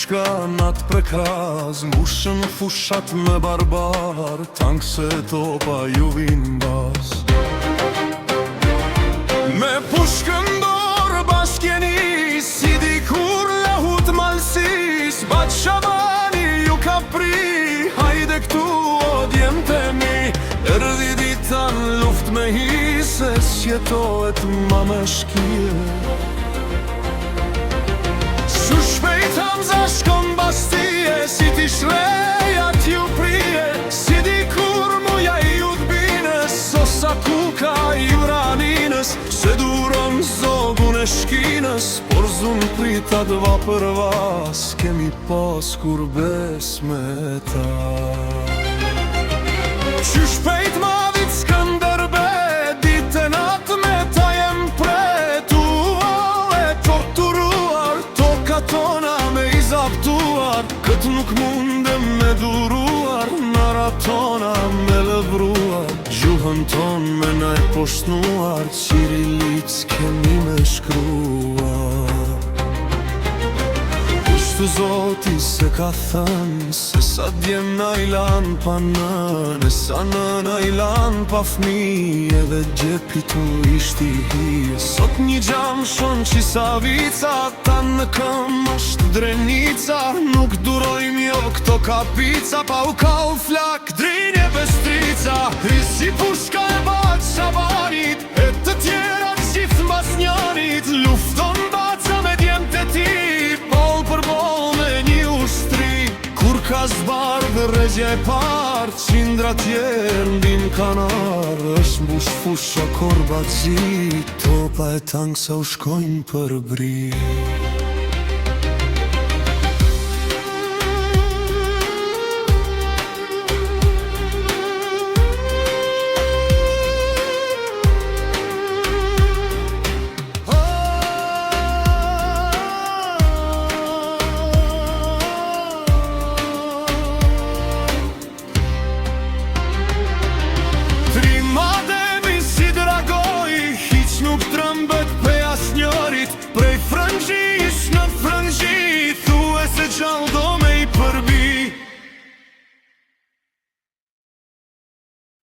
pushka natë prekaz, mbushën fushat me barbar, tankë se topa ju vinë bas. Me pushkën dorë bashkjeni, si dikur lahut malsis, bat shabani ju ka pri, hajde këtu o djemtemi, erdhi dita në luft me hi, se sjetohet ma me shkije. Shu shpejt Hamza shkon bastije, si ti shrejat ju prije, si dikur muja i udbines, sosa kuka i vraninës, se duron zogun e shkinës, por zun pritat va për vas, kemi pas kur bes me ta. Shu shpejt ma vit Skënderbe, dite natë me ta jem pretuar, e torturuar, toka tona me i zaptuar, këtë nuk mundem me duruar, maratona me lëvruar, gjuhën ton me na e poshtnuar, qirilic kemi me shkruar. Kushtu zoti se ka thënë, se sa djem na i lan pa nën, e sa nëna i lan pa fmi, edhe gjepi tu ishti hije. Sot një gjam shon qisa vica, ta në këm është drenica, nuk durojmë jo këto kapica, pa u ka u flak drinje bestrica. I si pushka e bat shabanit, e të tjera gjithë mbas njanit, lufton baca me djem të ti, për bol me një ushtri, kur ka zbar dhe regja e par, qindra tjerë ndin kanar, është mbush fusha korba zi, topa e tankë sa u shkojnë për bri.